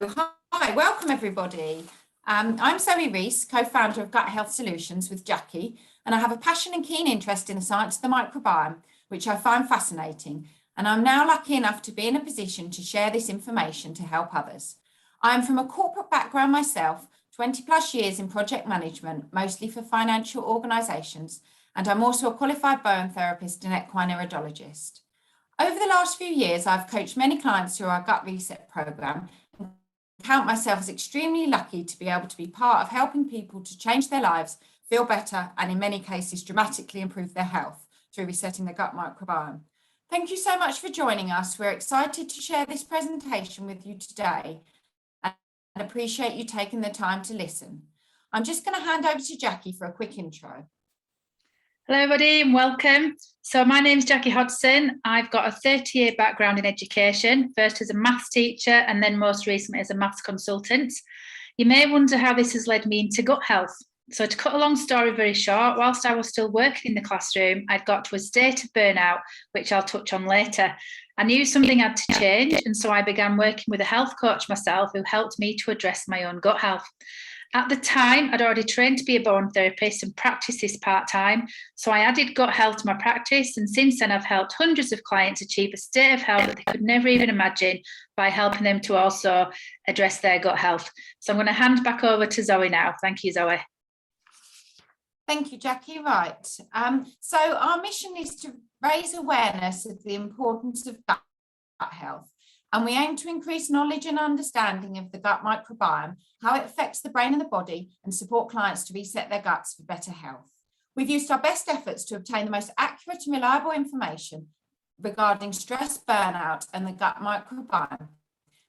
Hi, welcome everybody. I'm Zoe Rees, co-founder of Gut Health Solutions with Jackie, and I have a passion and keen interest in the science of the microbiome, which I find fascinating. And I'm now lucky enough to be in a position to share this information to help others. I'm from a corporate background myself, 20 plus years in project management, mostly for financial organisations, and I'm also a qualified bone therapist and equine iridologist. Over the last few years, I've coached many clients through our Gut Reset programme, count myself as extremely lucky to be able to be part of helping people to change their lives, feel better, and in many cases, dramatically improve their health through resetting the gut microbiome. Thank you so much for joining us. We're excited to share this presentation with you today and appreciate you taking the time to listen. I'm just going to hand over to Jackie for a quick intro. Hello everybody and welcome. So my name is Jackie Hodgson. I've got a 30-year background in education, first as a maths teacher and then most recently as a maths consultant. You may wonder how this has led me into gut health. So to cut a long story very short, whilst I was still working in the classroom, I'd got to a state of burnout, which I'll touch on later. I knew something had to change, and so I began working with a health coach myself who helped me to address my own gut health. At the time, I'd already trained to be a bone therapist and practiced this part-time, so I added gut health to my practice, and since then I've helped hundreds of clients achieve a state of health that they could never even imagine by helping them to also address their gut health. So I'm going to hand back over to Zoe now. Thank you, Zoe. Thank you, Jackie. Right. So our mission is to raise awareness of the importance of gut health. And we aim to increase knowledge and understanding of the gut microbiome, how it affects the brain and the body, and support clients to reset their guts for better health. We've used our best efforts to obtain the most accurate and reliable information regarding stress, burnout, and the gut microbiome.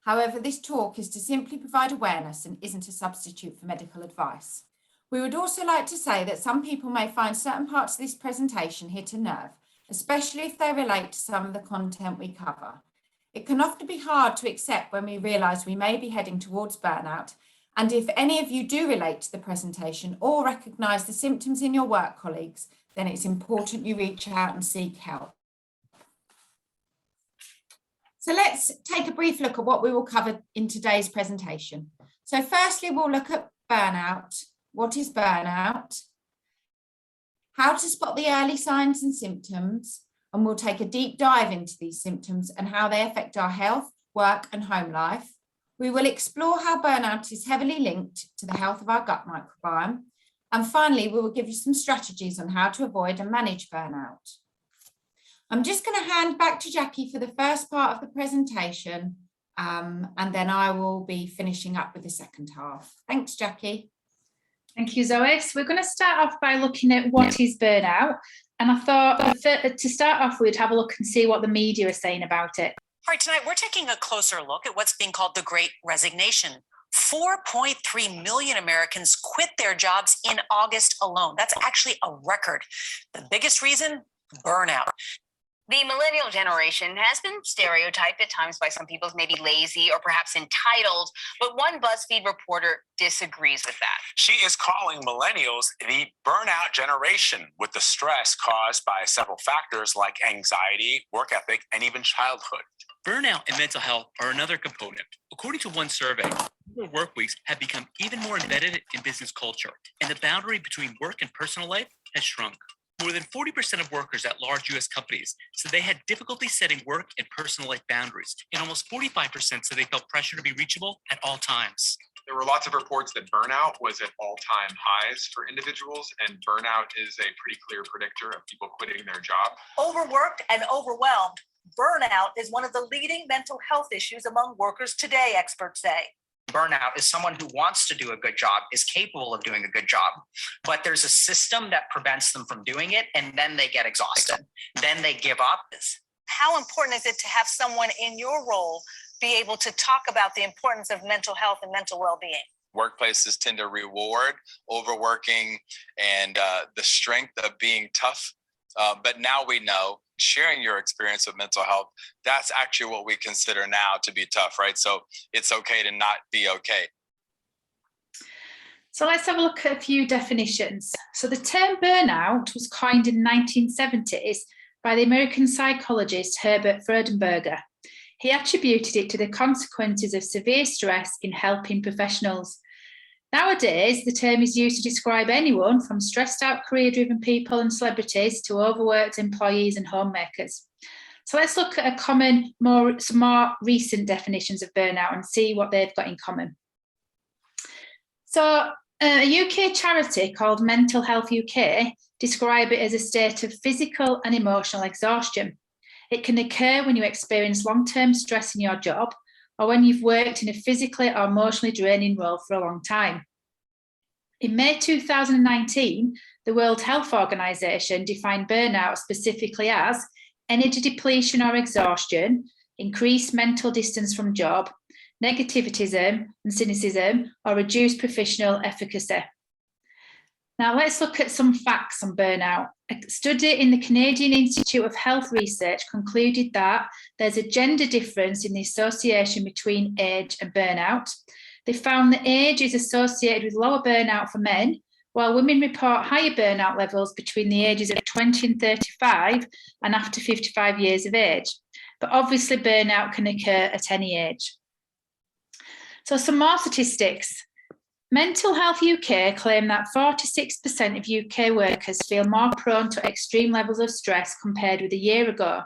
However, this talk is to simply provide awareness and isn't a substitute for medical advice. We would also like to say that some people may find certain parts of this presentation hit a nerve, especially if they relate to some of the content we cover. It can often be hard to accept when we realise we may be heading towards burnout, and if any of you do relate to the presentation or recognise the symptoms in your work colleagues, then it's important you reach out and seek help. So let's take a brief look at what we will cover in today's presentation. So firstly, we'll look at burnout. What is burnout? How to spot the early signs and symptoms, and we'll take a deep dive into these symptoms and how they affect our health, work, and home life. We will explore how burnout is heavily linked to the health of our gut microbiome. And finally, we will give you some strategies on how to avoid and manage burnout. I'm just going to hand back to Jackie for the first part of the presentation, and then I will be finishing up with the second half. Thanks, Jackie. Thank you, Zoe. So we're going to start off by looking at what is burnout. And I thought to start off, we'd have a look and see what the media is saying about it. All right, tonight we're taking a closer look at what's being called the Great Resignation. 4.3 million Americans quit their jobs in August alone. That's actually a record. The biggest reason? Burnout. The millennial generation has been stereotyped at times by some people as maybe lazy or perhaps entitled, but one BuzzFeed reporter disagrees with that. She is calling millennials the burnout generation, with the stress caused by several factors like anxiety, work ethic, and even childhood. Burnout and mental health are another component. According to one survey, work weeks have become even more embedded in business culture, and the boundary between work and personal life has shrunk. More than 40% of workers at large U.S. companies said they had difficulty setting work and personal life boundaries, and almost 45% said they felt pressure to be reachable at all times. There were lots of reports that burnout was at all-time highs for individuals, and burnout is a pretty clear predictor of people quitting their job. Overworked and overwhelmed, burnout is one of the leading mental health issues among workers today, experts say. Burnout is someone who wants to do a good job, is capable of doing a good job, but there's a system that prevents them from doing it, and then they get exhausted. Then they give up. How important is it to have someone in your role be able to talk about the importance of mental health and mental well-being? Workplaces tend to reward overworking and the strength of being tough. But now we know, sharing your experience with mental health, that's actually what we consider now to be tough, right? So it's okay to not be okay. So let's have a look at a few definitions. So the term burnout was coined in the 1970s by the American psychologist Herbert Freudenberger. He attributed it to the consequences of severe stress in helping professionals. Nowadays, the term is used to describe anyone from stressed out career-driven people and celebrities to overworked employees and homemakers. So let's look at some more recent definitions of burnout and see what they've got in common. So a UK charity called Mental Health UK describe it as a state of physical and emotional exhaustion. It can occur when you experience long-term stress in your job or when you've worked in a physically or emotionally draining role for a long time. In May 2019, the World Health Organization defined burnout specifically as energy depletion or exhaustion, increased mental distance from job, negativism and cynicism, or reduced professional efficacy. Now let's look at some facts on burnout. A study in the Canadian Institute of Health Research concluded that there's a gender difference in the association between age and burnout. They found that age is associated with lower burnout for men, while women report higher burnout levels between the ages of 20 and 35 and after 55 years of age. But obviously burnout can occur at any age. So some more statistics. Mental Health UK claim that 46% of UK workers feel more prone to extreme levels of stress compared with a year ago,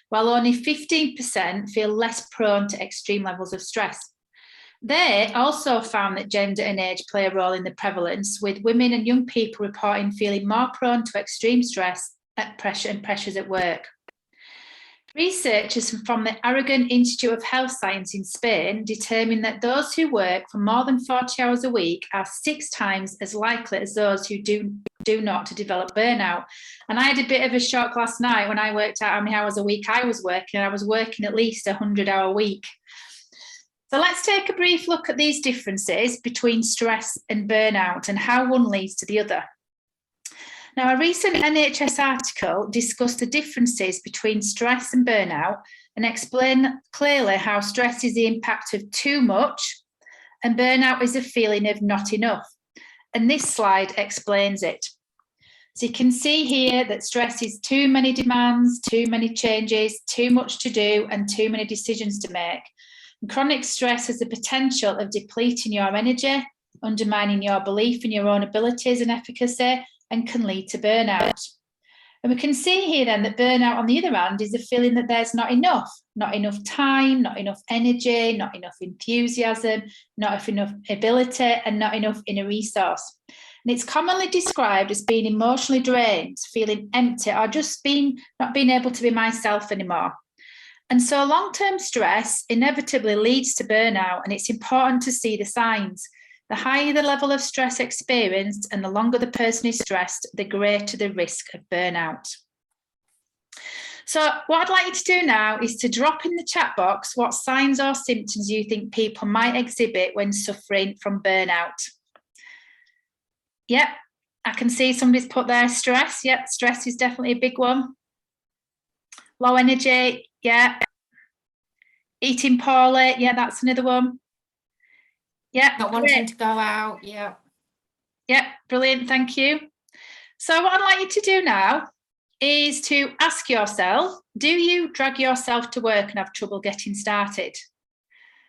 while only 15% feel less prone to extreme levels of stress. They also found that gender and age play a role in the prevalence, with women and young people reporting feeling more prone to extreme stress and pressures at work. Researchers from the Aragon Institute of Health Science in Spain determined that those who work for more than 40 hours a week are 6 times as likely as those who do not to develop burnout. And I had a bit of a shock last night when I worked out how many hours a week I was working. I was working at least a 100-hour week. So let's take a brief look at these differences between stress and burnout and how one leads to the other. Now, a recent NHS article discussed the differences between stress and burnout and explained clearly how stress is the impact of too much and burnout is a feeling of not enough. And this slide explains it. So you can see here that stress is too many demands, too many changes, too much to do, and too many decisions to make. And chronic stress has the potential of depleting your energy, undermining your belief in your own abilities and efficacy, and can lead to burnout. And we can see here then that burnout, on the other hand, is the feeling that there's not enough time, not enough energy, not enough enthusiasm, not enough ability, and not enough inner resource. And it's commonly described as being emotionally drained, feeling empty, or just not being able to be myself anymore. And so long-term stress inevitably leads to burnout, and it's important to see the signs. The higher the level of stress experienced and the longer the person is stressed, the greater the risk of burnout. So what I'd like you to do now is to drop in the chat box what signs or symptoms you think people might exhibit when suffering from burnout. Yep, I can see somebody's put there stress. Yep, stress is definitely a big one. Low energy, yeah. Eating poorly, yeah, that's another one. Yeah, not wanting to go out. Yeah. Yeah, brilliant. Thank you. So what I'd like you to do now is to ask yourself, do you drag yourself to work and have trouble getting started?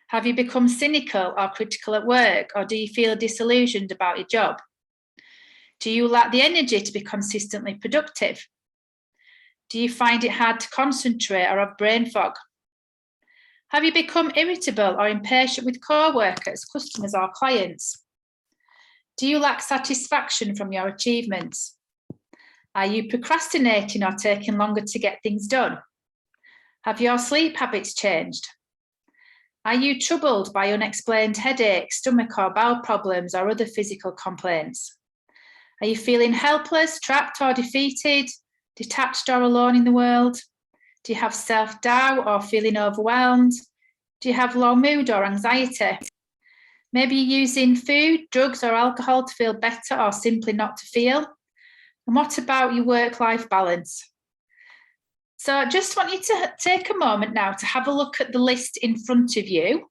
Have you become cynical or critical at work, or do you feel disillusioned about your job? Do you lack the energy to be consistently productive? Do you find it hard to concentrate or have brain fog? Have you become irritable or impatient with co-workers, customers, or clients? Do you lack satisfaction from your achievements? Are you procrastinating or taking longer to get things done? Have your sleep habits changed? Are you troubled by unexplained headaches, stomach or bowel problems, or other physical complaints? Are you feeling helpless, trapped or defeated, detached or alone in the world? Do you have self-doubt or feeling overwhelmed? Do you have low mood or anxiety? Maybe you're using food, drugs or alcohol to feel better or simply not to feel. And what about your work-life balance? So I just want you to take a moment now to have a look at the list in front of you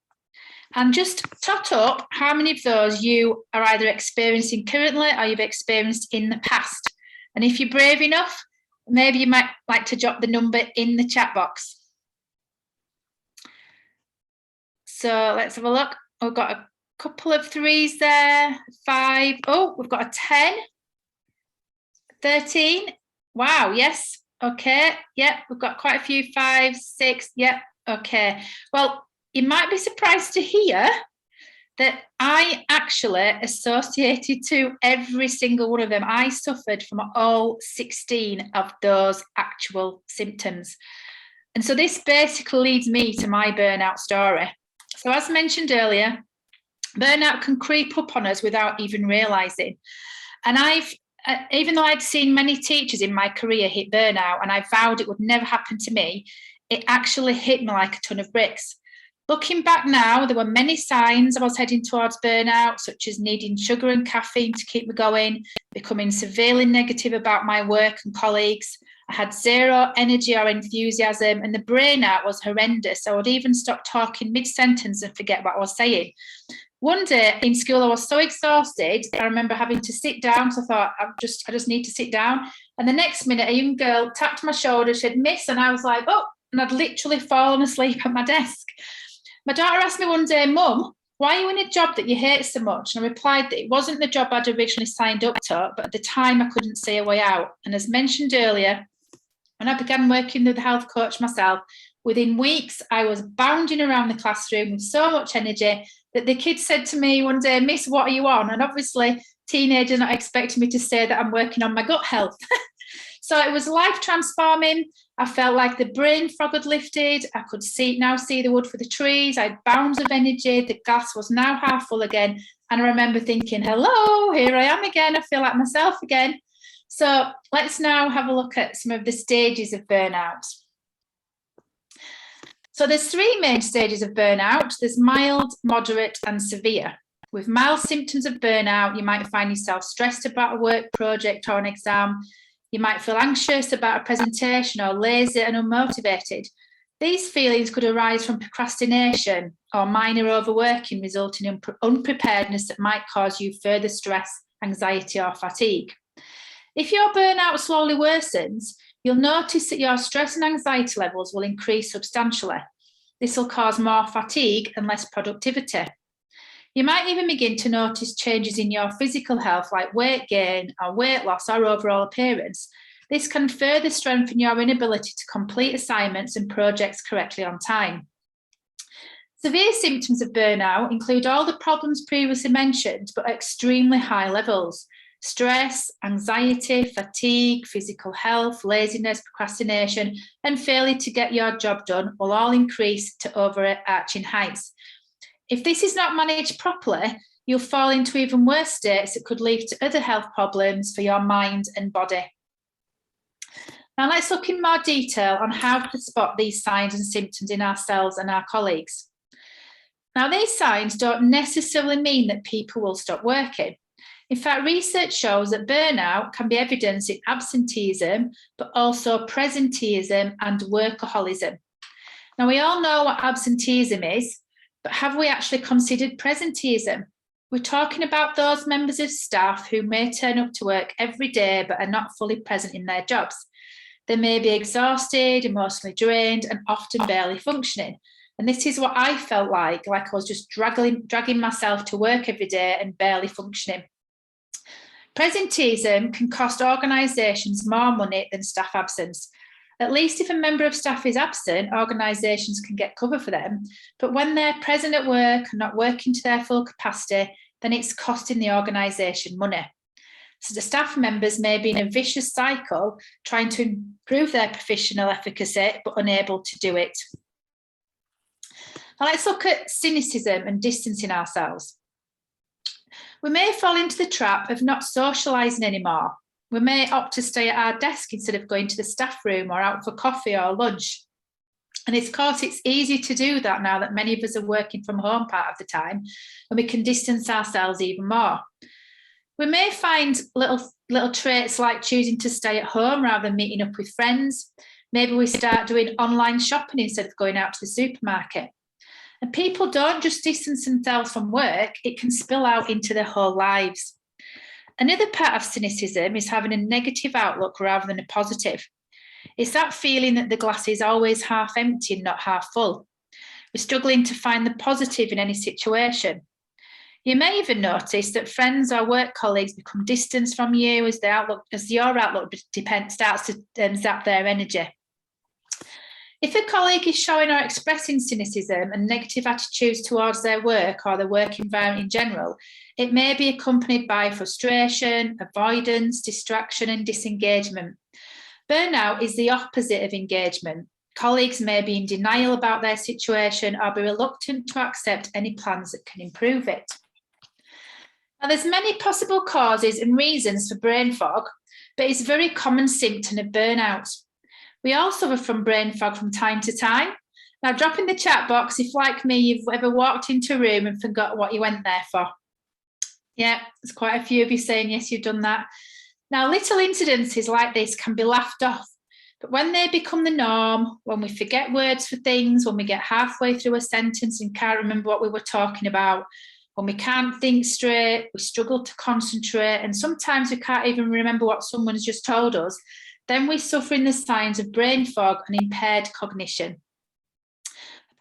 and just tot up how many of those you are either experiencing currently or you've experienced in the past. And if you're brave enough, maybe you might like to drop the number in the chat box. So let's have a look. We've got a couple of 3s there, 5. Oh, we've got a 10, 13. Wow, yes. Okay, yeah, we've got quite a few 5s, 6. Yeah, okay. Well, you might be surprised to hear that I actually associated to every single one of them. I suffered from all 16 of those actual symptoms. And so this basically leads me to my burnout story. So as mentioned earlier, burnout can creep up on us without even realising. And even though I'd seen many teachers in my career hit burnout and I vowed it would never happen to me, it actually hit me like a ton of bricks. Looking back now, there were many signs I was heading towards burnout, such as needing sugar and caffeine to keep me going, becoming severely negative about my work and colleagues. I had zero energy or enthusiasm, and the brain out was horrendous. I would even stop talking mid-sentence and forget what I was saying. One day in school, I was so exhausted, I remember having to sit down. So I thought, I just need to sit down. And the next minute, a young girl tapped my shoulder, she said, "Miss," and I was like, oh, and I'd literally fallen asleep at my desk. My daughter asked me one day, "Mum, why are you in a job that you hate so much?" And I replied that it wasn't the job I'd originally signed up to, but at the time I couldn't see a way out. And as mentioned earlier, when I began working with a health coach myself, within weeks, I was bounding around the classroom with so much energy that the kids said to me one day, "Miss, what are you on?" And obviously, teenagers not expecting me to say that I'm working on my gut health. So it was life transforming. I felt like the brain fog had lifted. I could now see the wood for the trees. I had bounds of energy. The glass was now half full again. And I remember thinking, hello, here I am again. I feel like myself again. So let's now have a look at some of the stages of burnout. So there's 3 main stages of burnout. There's mild, moderate, and severe. With mild symptoms of burnout, you might find yourself stressed about a work project or an exam. You might feel anxious about a presentation or lazy and unmotivated. These feelings could arise from procrastination or minor overworking, resulting in unpreparedness that might cause you further stress, anxiety, or fatigue. If your burnout slowly worsens, you'll notice that your stress and anxiety levels will increase substantially. This will cause more fatigue and less productivity. You might even begin to notice changes in your physical health, like weight gain or weight loss or overall appearance. This can further strengthen your inability to complete assignments and projects correctly on time. Severe symptoms of burnout include all the problems previously mentioned, but at extremely high levels. Stress, anxiety, fatigue, physical health, laziness, procrastination, and failure to get your job done will all increase to overarching heights. If this is not managed properly, you'll fall into even worse states that could lead to other health problems for your mind and body. Now let's look in more detail on how to spot these signs and symptoms in ourselves and our colleagues. Now, these signs don't necessarily mean that people will stop working. In fact, research shows that burnout can be evidenced in absenteeism, but also presenteeism and workaholism. Now, we all know what absenteeism is, but have we actually considered presenteeism? We're talking about those members of staff who may turn up to work every day, but are not fully present in their jobs. They may be exhausted, emotionally drained, and often barely functioning. And this is what I felt like I was just dragging myself to work every day and barely functioning. Presenteeism can cost organisations more money than staff absence. At least if a member of staff is absent, organisations can get cover for them. But when they're present at work and not working to their full capacity, then it's costing the organisation money. So the staff members may be in a vicious cycle, trying to improve their professional efficacy, but unable to do it. Now let's look at cynicism and distancing ourselves. We may fall into the trap of not socialising anymore. We may opt to stay at our desk instead of going to the staff room or out for coffee or lunch. And of course, it's easy to do that now that many of us are working from home part of the time, and we can distance ourselves even more. We may find little traits like choosing to stay at home rather than meeting up with friends. Maybe we start doing online shopping instead of going out to the supermarket. And people don't just distance themselves from work, it can spill out into their whole lives. Another part of cynicism is having a negative outlook rather than a positive. It's that feeling that the glass is always half empty and not half full. We're struggling to find the positive in any situation. You may even notice that friends or work colleagues become distant from you as your outlook starts to zap their energy. If a colleague is showing or expressing cynicism and negative attitudes towards their work or the work environment in general, it may be accompanied by frustration, avoidance, distraction, and disengagement. Burnout is the opposite of engagement. Colleagues may be in denial about their situation or be reluctant to accept any plans that can improve it. Now, there's many possible causes and reasons for brain fog, but it's a very common symptom of burnout. We all suffer from brain fog from time to time. Now, drop in the chat box if, like me, you've ever walked into a room and forgot what you went there for. Yeah, there's quite a few of you saying yes, you've done that. Now, little incidences like this can be laughed off, but when they become the norm, when we forget words for things, when we get halfway through a sentence and can't remember what we were talking about, when we can't think straight, we struggle to concentrate, and sometimes we can't even remember what someone's just told us, then we're suffering the signs of brain fog and impaired cognition.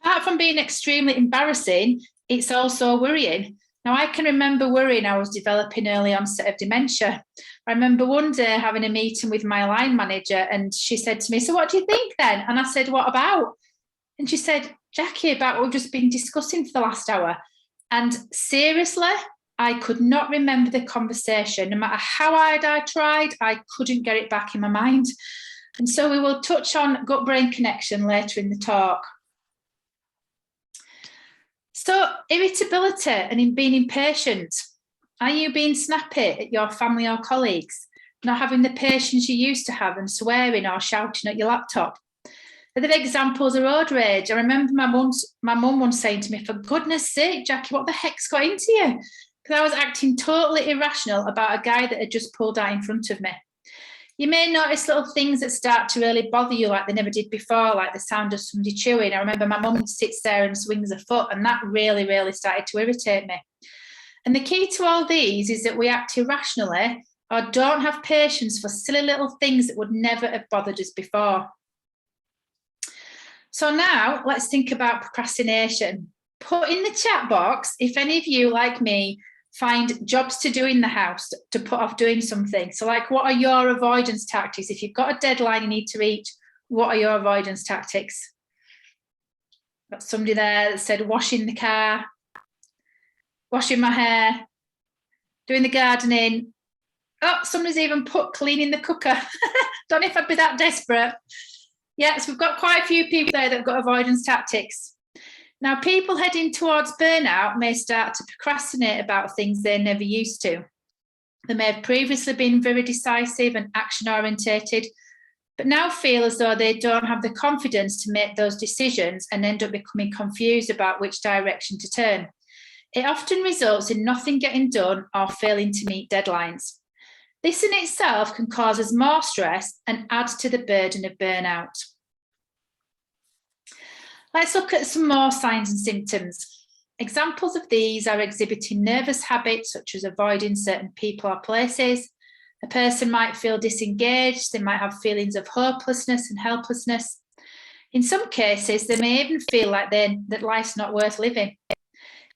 Apart from being extremely embarrassing, it's also worrying. Now, I can remember worrying I was developing early onset of dementia. I remember one day having a meeting with my line manager, and she said to me, "So what do you think then?" And I said, "What about?" And she said, "Jackie, about what we've just been discussing for the last hour." And seriously, I could not remember the conversation. No matter how hard I tried, I couldn't get it back in my mind. And so we will touch on gut-brain connection later in the talk. So irritability and in being impatient. Are you being snappy at your family or colleagues? Not having the patience you used to have and swearing or shouting at your laptop? Other examples are road rage. I remember my mum once saying to me, "For goodness sake, Jackie, what the heck's got into you?" Because I was acting totally irrational about a guy that had just pulled out in front of me. You may notice little things that start to really bother you like they never did before, like the sound of somebody chewing. I remember my mum sits there and swings a foot, and that really, really started to irritate me. And the key to all these is that we act irrationally or don't have patience for silly little things that would never have bothered us before. So now let's think about procrastination. Put in the chat box if any of you, like me, find jobs to do in the house to put off doing something. So like, what are your avoidance tactics? If you've got a deadline you need to reach, what are your avoidance tactics? Got somebody there that said washing the car, washing my hair, doing the gardening. Oh, somebody's even put cleaning the cooker. Don't know if I'd be that desperate. Yes, we've got quite a few people there that have got avoidance tactics. Now, people heading towards burnout may start to procrastinate about things they never used to. They may have previously been very decisive and action-orientated, but now feel as though they don't have the confidence to make those decisions and end up becoming confused about which direction to turn. It often results in nothing getting done or failing to meet deadlines. This in itself can cause us more stress and add to the burden of burnout. Let's look at some more signs and symptoms. Examples of these are exhibiting nervous habits such as avoiding certain people or places. A person might feel disengaged, they might have feelings of hopelessness and helplessness. In some cases, they may even feel like that life's not worth living.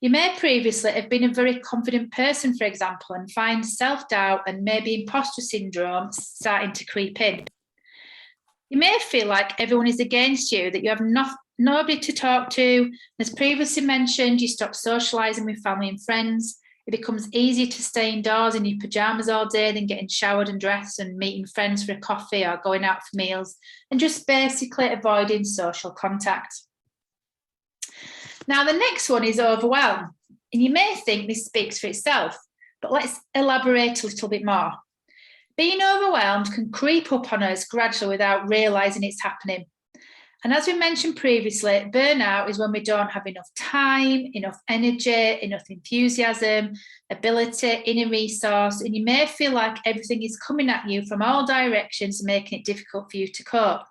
You may previously have been a very confident person, for example, and find self-doubt and maybe imposter syndrome starting to creep in. You may feel like everyone is against you, that you have nobody to talk to. As previously mentioned, you stop socialising with family and friends. It becomes easier to stay indoors in your pyjamas all day than getting showered and dressed and meeting friends for a coffee or going out for meals, and just basically avoiding social contact. Now, the next one is overwhelm, and you may think this speaks for itself, but let's elaborate a little bit more. Being overwhelmed can creep up on us gradually without realising it's happening. And as we mentioned previously, burnout is when we don't have enough time, enough energy, enough enthusiasm, ability, inner resource, and you may feel like everything is coming at you from all directions, making it difficult for you to cope.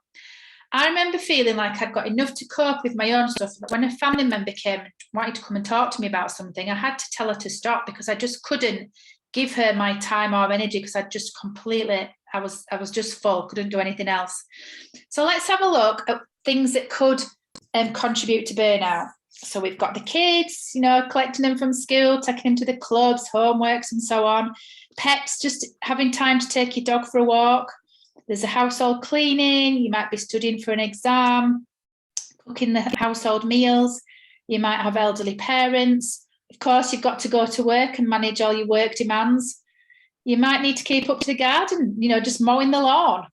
I remember feeling like I'd got enough to cope with my own stuff, but when a family member came and wanted to come and talk to me about something, I had to tell her to stop because I just couldn't give her my time or energy because I just completely, I was just full, couldn't do anything else. So let's have a look at things that could contribute to burnout. So we've got the kids, you know, collecting them from school, taking them to the clubs, homeworks and so on. Pets, just having time to take your dog for a walk. There's a household cleaning. You might be studying for an exam, cooking the household meals. You might have elderly parents. Of course, you've got to go to work and manage all your work demands. You might need to keep up to the garden, you know, just mowing the lawn.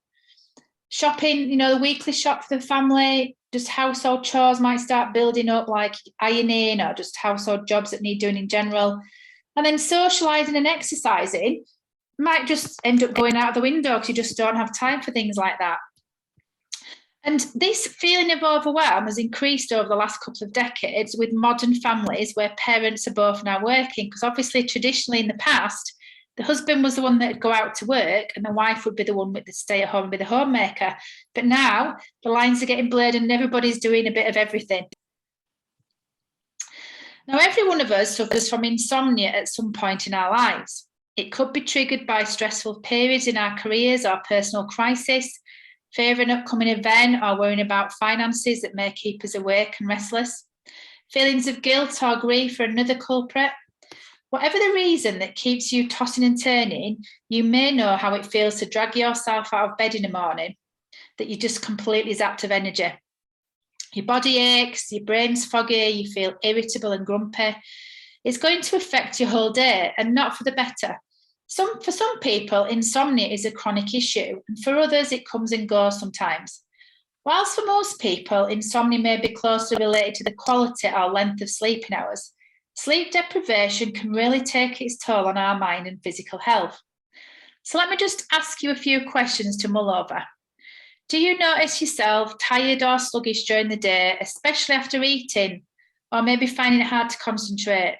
Shopping, you know, the weekly shop for the family, just household chores might start building up, like ironing or just household jobs that need doing in general. And then socialising and exercising might just end up going out the window because you just don't have time for things like that. And this feeling of overwhelm has increased over the last couple of decades with modern families where parents are both now working, because obviously traditionally in the past, the husband was the one that would go out to work and the wife would be the one with the stay at home and be the homemaker. But now the lines are getting blurred and everybody's doing a bit of everything. Now, every one of us suffers from insomnia at some point in our lives. It could be triggered by stressful periods in our careers or personal crisis, fear of an upcoming event or worrying about finances that may keep us awake and restless. Feelings of guilt or grief are another culprit. Whatever the reason that keeps you tossing and turning, you may know how it feels to drag yourself out of bed in the morning, that you're just completely zapped of energy. Your body aches, your brain's foggy, you feel irritable and grumpy. It's going to affect your whole day and not for the better. For some people, insomnia is a chronic issue, and for others, it comes and goes sometimes. Whilst for most people, insomnia may be closely related to the quality or length of sleeping hours, sleep deprivation can really take its toll on our mind and physical health. So let me just ask you a few questions to mull over. Do you notice yourself tired or sluggish during the day, especially after eating, or maybe finding it hard to concentrate?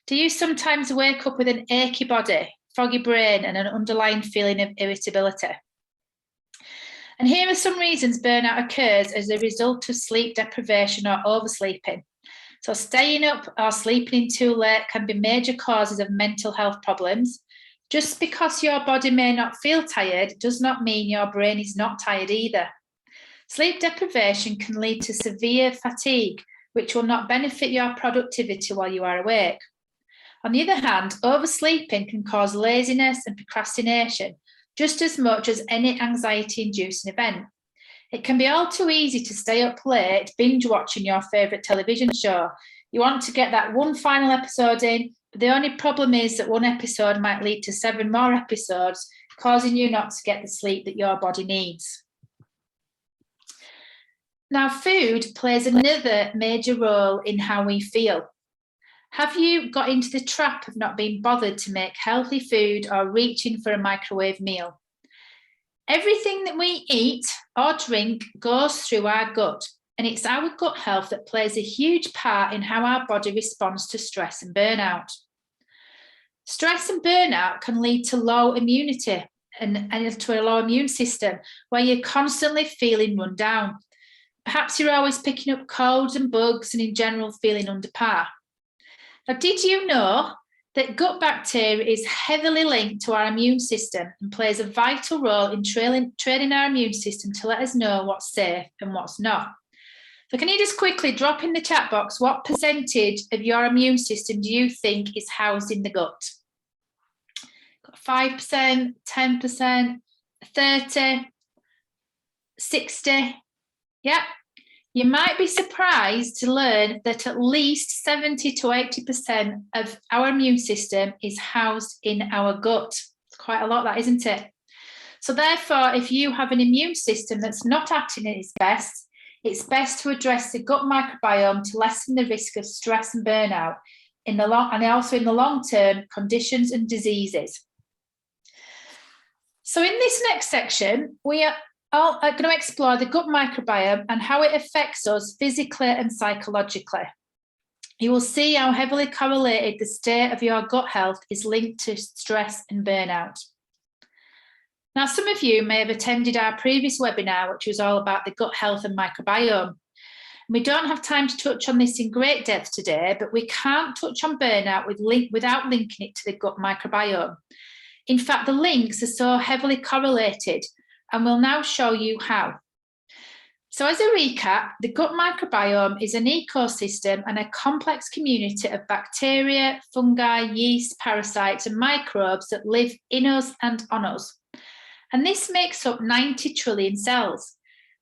Do you sometimes wake up with an achy body, foggy brain, and an underlying feeling of irritability? And here are some reasons burnout occurs as a result of sleep deprivation or oversleeping. So staying up or sleeping in too late can be major causes of mental health problems. Just because your body may not feel tired does not mean your brain is not tired either. Sleep deprivation can lead to severe fatigue, which will not benefit your productivity while you are awake. On the other hand, oversleeping can cause laziness and procrastination just as much as any anxiety-inducing event. It can be all too easy to stay up late, binge watching your favourite television show. You want to get that one final episode in, but the only problem is that one episode might lead to 7 more episodes, causing you not to get the sleep that your body needs. Now, food plays another major role in how we feel. Have you got into the trap of not being bothered to make healthy food or reaching for a microwave meal? Everything that we eat or drink goes through our gut, and it's our gut health that plays a huge part in how our body responds to stress and burnout. Stress and burnout can lead to low immunity and to a low immune system where you're constantly feeling run down. Perhaps you're always picking up colds and bugs and in general feeling under par. Now, did you know that gut bacteria is heavily linked to our immune system and plays a vital role in training our immune system to let us know what's safe and what's not? So can you just quickly drop in the chat box, what percentage of your immune system do you think is housed in the gut? 5%, 10%, 30%, 60%? Yeah. You might be surprised to learn that at least 70 to 80% of our immune system is housed in our gut. It's quite a lot, that, isn't it? So therefore, if you have an immune system that's not acting at its best, it's best to address the gut microbiome to lessen the risk of stress and burnout and also in the long term, conditions and diseases. So in this next section, we are going to explore the gut microbiome and how it affects us physically and psychologically. You will see how heavily correlated the state of your gut health is linked to stress and burnout. Now, some of you may have attended our previous webinar, which was all about the gut health and microbiome. We don't have time to touch on this in great depth today, but we can't touch on burnout without linking it to the gut microbiome. In fact, the links are so heavily correlated, and we'll now show you how. So as a recap, the gut microbiome is an ecosystem and a complex community of bacteria, fungi, yeast, parasites, and microbes that live in us and on us. And this makes up 90 trillion cells.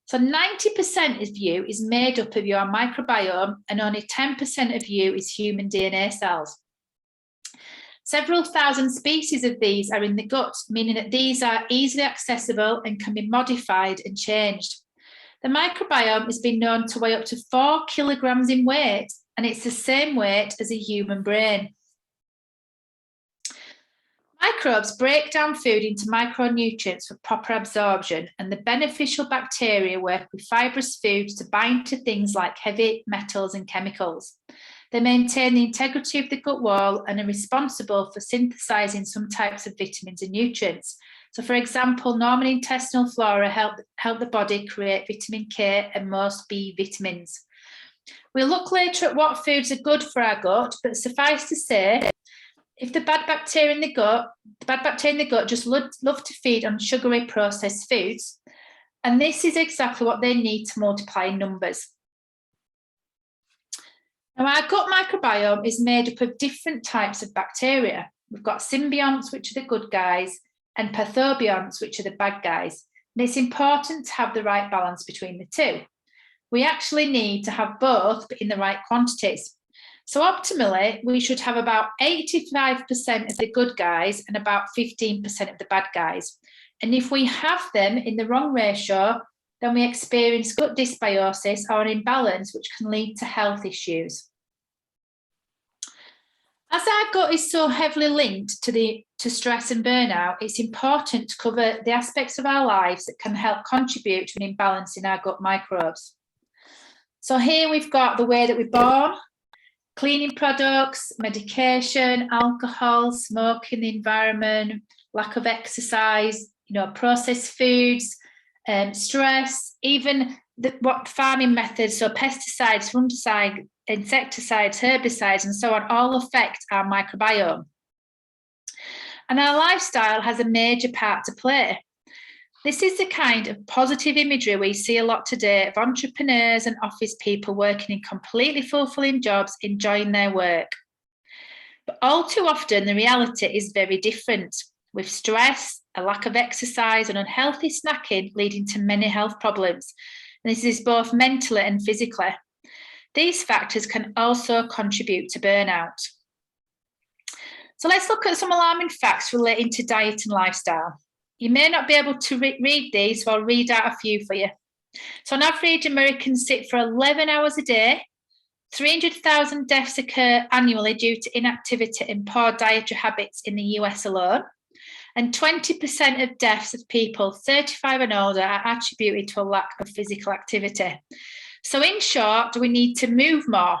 So 90% of you is made up of your microbiome, and only 10% of you is human DNA cells. Several thousand species of these are in the gut, meaning that these are easily accessible and can be modified and changed. The microbiome has been known to weigh up to 4 kilograms in weight, and it's the same weight as a human brain. Microbes break down food into micronutrients for proper absorption, and the beneficial bacteria work with fibrous foods to bind to things like heavy metals and chemicals. They maintain the integrity of the gut wall and are responsible for synthesizing some types of vitamins and nutrients. So, for example, normal intestinal flora help the body create vitamin K and most B vitamins. We'll look later at what foods are good for our gut, but suffice to say, if the bad bacteria in the gut just love to feed on sugary processed foods, and this is exactly what they need to multiply in numbers. Now, our gut microbiome is made up of different types of bacteria. We've got symbionts, which are the good guys, and pathobionts, which are the bad guys. And it's important to have the right balance between the two. We actually need to have both, but in the right quantities. So optimally, we should have about 85% of the good guys and about 15% of the bad guys. And if we have them in the wrong ratio, then we experience gut dysbiosis or an imbalance, which can lead to health issues. As our gut is so heavily linked to stress and burnout, it's important to cover the aspects of our lives that can help contribute to an imbalance in our gut microbes. So here we've got the way that we're born, cleaning products, medication, alcohol, smoking, the environment, lack of exercise, processed foods, stress, even what farming methods, so pesticides, fungicides, insecticides, herbicides, and so on, all affect our microbiome. And our lifestyle has a major part to play. This is the kind of positive imagery we see a lot today of entrepreneurs and office people working in completely fulfilling jobs, enjoying their work. But all too often, the reality is very different, with stress, a lack of exercise, and unhealthy snacking leading to many health problems. And this is both mentally and physically. These factors can also contribute to burnout. So let's look at some alarming facts relating to diet and lifestyle. You may not be able to read these, so I'll read out a few for you. So on average, Americans sit for 11 hours a day. 300,000 deaths occur annually due to inactivity and poor dietary habits in the US alone. And 20% of deaths of people 35 and older are attributed to a lack of physical activity. So in short, we need to move more.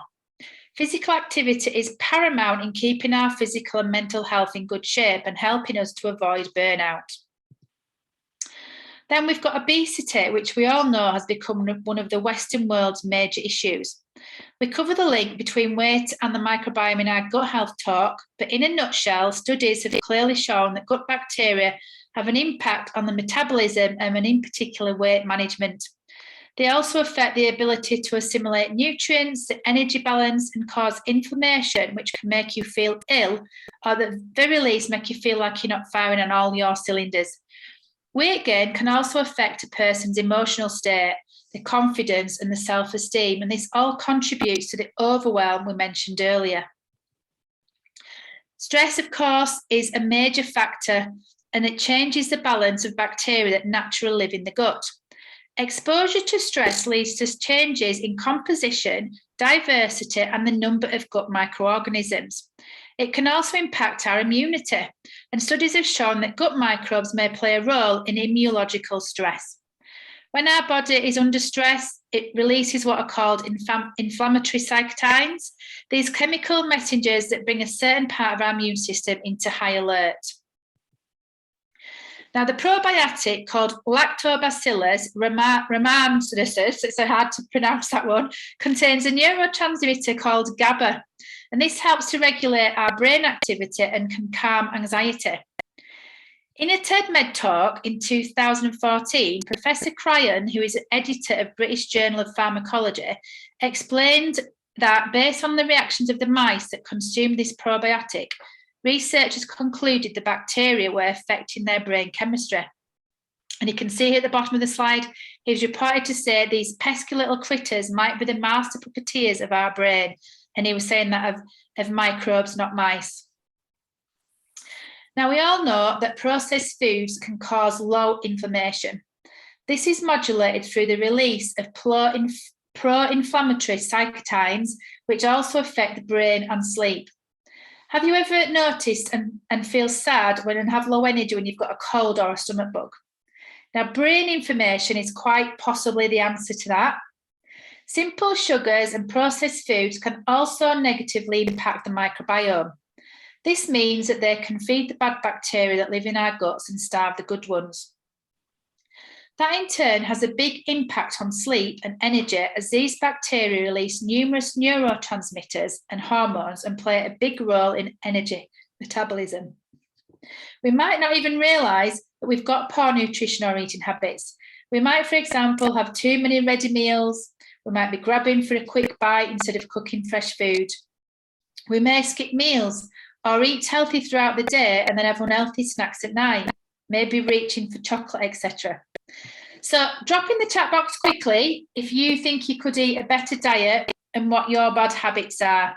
Physical activity is paramount in keeping our physical and mental health in good shape and helping us to avoid burnout. Then we've got obesity, which we all know has become one of the Western world's major issues. We cover the link between weight and the microbiome in our gut health talk, but in a nutshell, studies have clearly shown that gut bacteria have an impact on the metabolism and in particular weight management. They also affect the ability to assimilate nutrients, the energy balance, and cause inflammation, which can make you feel ill, or at the very least make you feel like you're not firing on all your cylinders. Weight gain can also affect a person's emotional state, their confidence, and the self-esteem, and this all contributes to the overwhelm we mentioned earlier. Stress, of course, is a major factor, and it changes the balance of bacteria that naturally live in the gut. Exposure to stress leads to changes in composition, diversity, and the number of gut microorganisms. It can also impact our immunity, and studies have shown that gut microbes may play a role in immunological stress. When our body is under stress, it releases what are called inflammatory cytokines, these chemical messengers that bring a certain part of our immune system into high alert. Now, the probiotic called Lactobacillus rhamnosus, it's so hard to pronounce that one, contains a neurotransmitter called GABA, and this helps to regulate our brain activity and can calm anxiety. In a TED-Med talk in 2014, Professor Cryan, who is editor of British Journal of Pharmacology, explained that based on the reactions of the mice that consumed this probiotic, researchers concluded the bacteria were affecting their brain chemistry. And you can see here at the bottom of the slide, he was reported to say these pesky little critters might be the master puppeteers of our brain. And he was saying that of microbes, not mice. Now, we all know that processed foods can cause low inflammation. This is modulated through the release of pro-inflammatory cytokines, which also affect the brain and sleep. Have you ever noticed and feel sad when you have low energy when you've got a cold or a stomach bug? Now, brain inflammation is quite possibly the answer to that. Simple sugars and processed foods can also negatively impact the microbiome. This means that they can feed the bad bacteria that live in our guts and starve the good ones. That in turn has a big impact on sleep and energy, as these bacteria release numerous neurotransmitters and hormones and play a big role in energy metabolism. We might not even realise that we've got poor nutrition or eating habits. We might, for example, have too many ready meals. We might be grabbing for a quick bite instead of cooking fresh food. We may skip meals or eat healthy throughout the day and then have unhealthy snacks at night, maybe reaching for chocolate, etc. So drop in the chat box quickly if you think you could eat a better diet and what your bad habits are.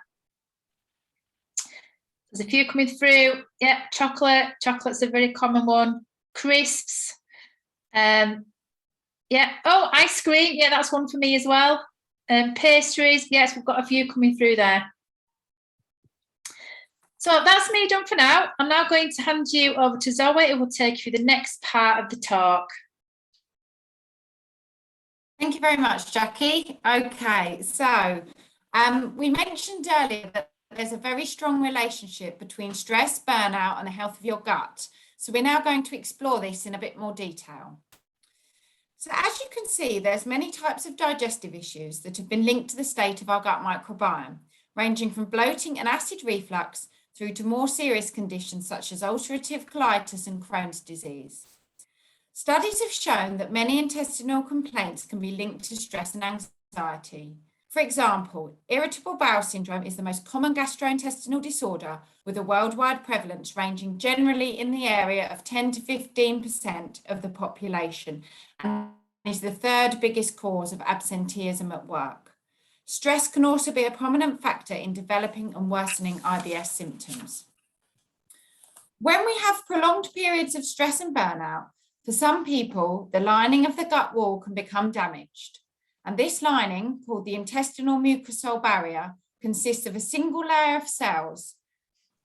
There's a few coming through. Yeah, chocolate's a very common one. Crisps. Yeah. Oh, ice cream. Yeah, that's one for me as well. Pastries. Yes, we've got a few coming through there. So that's me done for now. I'm now going to hand you over to Zoe, who will take you through the next part of the talk. Thank you very much, Jackie. Okay, so we mentioned earlier that there's a very strong relationship between stress, burnout, and the health of your gut. So we're now going to explore this in a bit more detail. So as you can see, there's many types of digestive issues that have been linked to the state of our gut microbiome, ranging from bloating and acid reflux through to more serious conditions such as ulcerative colitis and Crohn's disease. Studies have shown that many intestinal complaints can be linked to stress and anxiety. For example, irritable bowel syndrome is the most common gastrointestinal disorder, with a worldwide prevalence ranging generally in the area of 10 to 15% of the population, and is the third biggest cause of absenteeism at work. Stress can also be a prominent factor in developing and worsening IBS symptoms. When we have prolonged periods of stress and burnout, for some people, the lining of the gut wall can become damaged. And this lining, called the intestinal mucosal barrier, consists of a single layer of cells.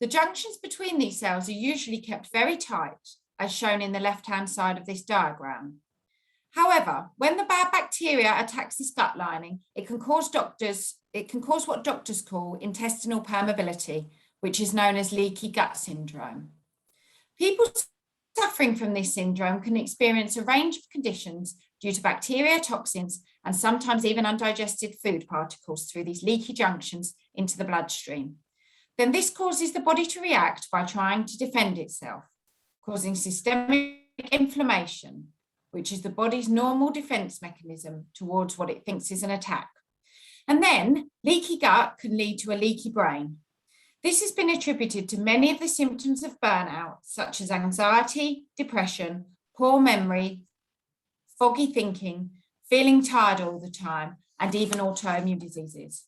The junctions between these cells are usually kept very tight, as shown in the left-hand side of this diagram. However, when the bad bacteria attacks this gut lining, it can cause what doctors call intestinal permeability, which is known as leaky gut syndrome. People suffering from this syndrome can experience a range of conditions due to bacteria, toxins, and sometimes even undigested food particles through these leaky junctions into the bloodstream. Then this causes the body to react by trying to defend itself, causing systemic inflammation, which is the body's normal defense mechanism towards what it thinks is an attack. And then leaky gut can lead to a leaky brain. This has been attributed to many of the symptoms of burnout, such as anxiety, depression, poor memory, foggy thinking, feeling tired all the time, and even autoimmune diseases.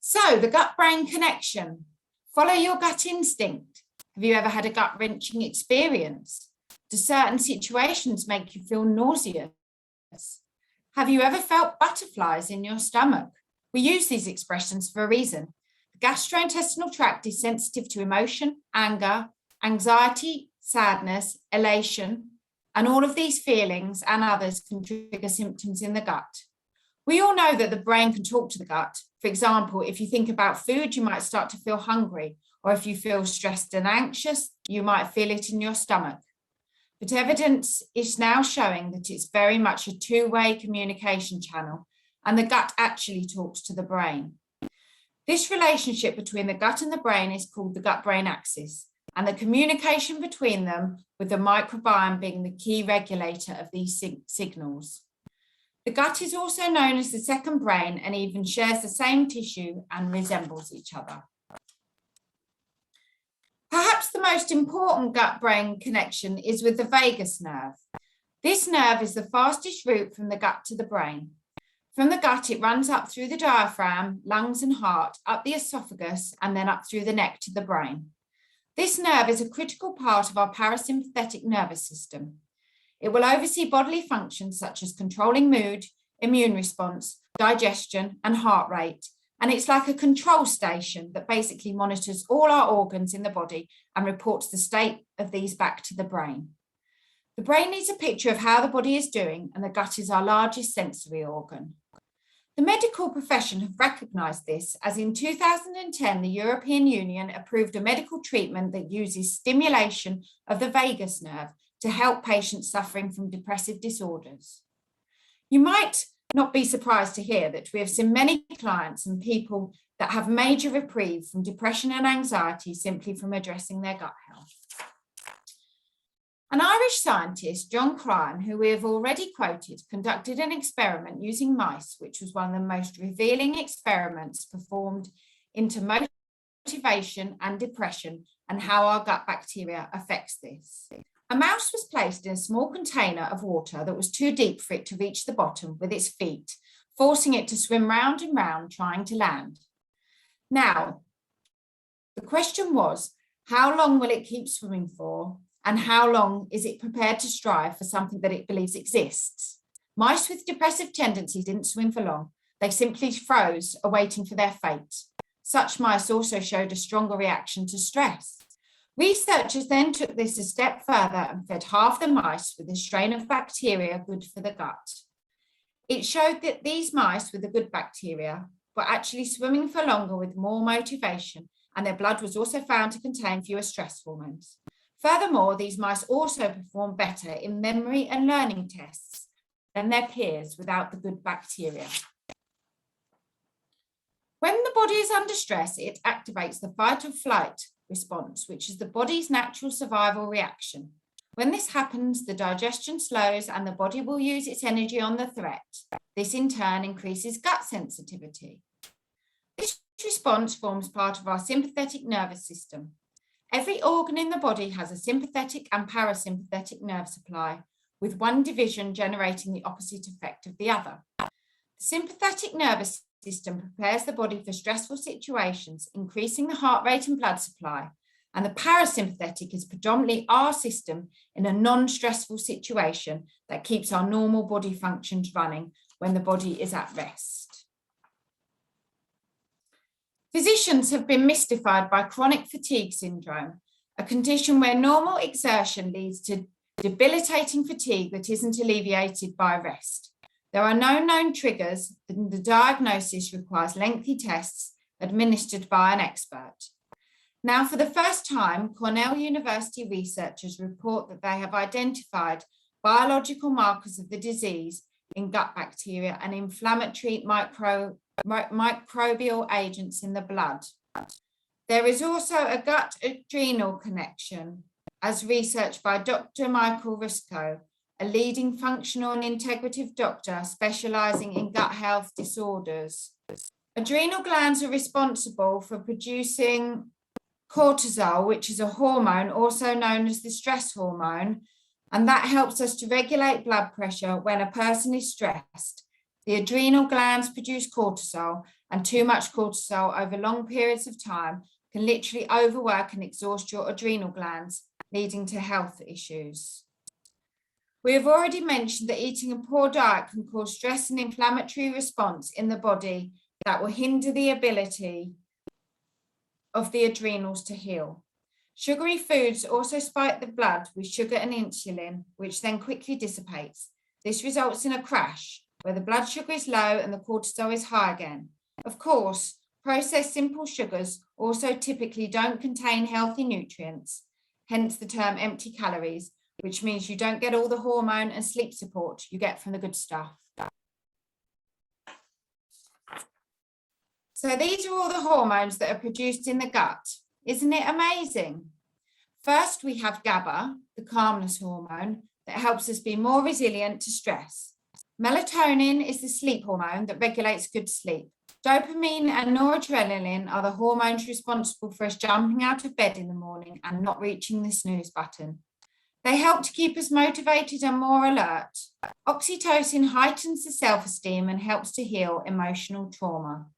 So the gut-brain connection. Follow your gut instinct. Have you ever had a gut-wrenching experience? Do certain situations make you feel nauseous? Have you ever felt butterflies in your stomach? We use these expressions for a reason. The gastrointestinal tract is sensitive to emotion, anger, anxiety, sadness, elation, and all of these feelings and others can trigger symptoms in the gut. We all know that the brain can talk to the gut. For example, if you think about food, you might start to feel hungry, or if you feel stressed and anxious, you might feel it in your stomach. But evidence is now showing that it's very much a two-way communication channel, and the gut actually talks to the brain. This relationship between the gut and the brain is called the gut-brain axis, and the communication between them, with the microbiome being the key regulator of these signals. The gut is also known as the second brain and even shares the same tissue and resembles each other. Perhaps the most important gut-brain connection is with the vagus nerve. This nerve is the fastest route from the gut to the brain. From the gut, it runs up through the diaphragm, lungs and heart, up the esophagus, and then up through the neck to the brain. This nerve is a critical part of our parasympathetic nervous system. It will oversee bodily functions such as controlling mood, immune response, digestion, and heart rate. And it's like a control station that basically monitors all our organs in the body and reports the state of these back to the brain. The brain needs a picture of how the body is doing, and the gut is our largest sensory organ. The medical profession have recognised this, as in 2010, the European Union approved a medical treatment that uses stimulation of the vagus nerve to help patients suffering from depressive disorders. You might not be surprised to hear that we have seen many clients and people that have major reprieve from depression and anxiety simply from addressing their gut health. An Irish scientist, John Cryan, who we have already quoted, conducted an experiment using mice, which was one of the most revealing experiments performed into motivation and depression and how our gut bacteria affects this. A mouse was placed in a small container of water that was too deep for it to reach the bottom with its feet, forcing it to swim round and round, trying to land. Now, the question was, how long will it keep swimming for? And how long is it prepared to strive for something that it believes exists? Mice with depressive tendencies didn't swim for long. They simply froze, awaiting for their fate. Such mice also showed a stronger reaction to stress. Researchers then took this a step further and fed half the mice with a strain of bacteria good for the gut. It showed that these mice with the good bacteria were actually swimming for longer with more motivation, and their blood was also found to contain fewer stress hormones. Furthermore, these mice also perform better in memory and learning tests than their peers without the good bacteria. When the body is under stress, it activates the fight or flight response, which is the body's natural survival reaction. When this happens, the digestion slows and the body will use its energy on the threat. This in turn increases gut sensitivity. This response forms part of our sympathetic nervous system. Every organ in the body has a sympathetic and parasympathetic nerve supply, with one division generating the opposite effect of the other. The sympathetic nervous system prepares the body for stressful situations, increasing the heart rate and blood supply, and the parasympathetic is predominantly our system in a non-stressful situation that keeps our normal body functions running when the body is at rest. Physicians have been mystified by chronic fatigue syndrome, a condition where normal exertion leads to debilitating fatigue that isn't alleviated by rest. There are no known triggers, and the diagnosis requires lengthy tests administered by an expert. Now, for the first time, Cornell University researchers report that they have identified biological markers of the disease in gut bacteria and inflammatory microbial agents in the blood. There is also a gut-adrenal connection, as researched by Dr. Michael Rusko, a leading functional and integrative doctor specializing in gut health disorders. Adrenal glands are responsible for producing cortisol, which is a hormone also known as the stress hormone, and that helps us to regulate blood pressure when a person is stressed. The adrenal glands produce cortisol, and too much cortisol over long periods of time can literally overwork and exhaust your adrenal glands, leading to health issues. We have already mentioned that eating a poor diet can cause stress and inflammatory response in the body that will hinder the ability of the adrenals to heal. Sugary foods also spike the blood with sugar and insulin, which then quickly dissipates. This results in a crash where the blood sugar is low and the cortisol is high again. Of course, processed simple sugars also typically don't contain healthy nutrients, hence the term empty calories, which means you don't get all the hormone and sleep support you get from the good stuff. So these are all the hormones that are produced in the gut. Isn't it amazing? First, we have GABA, the calmness hormone, that helps us be more resilient to stress. Melatonin is the sleep hormone that regulates good sleep. Dopamine and noradrenaline are the hormones responsible for us jumping out of bed in the morning and not reaching the snooze button. They help to keep us motivated and more alert. Oxytocin heightens the self-esteem and helps to heal emotional trauma.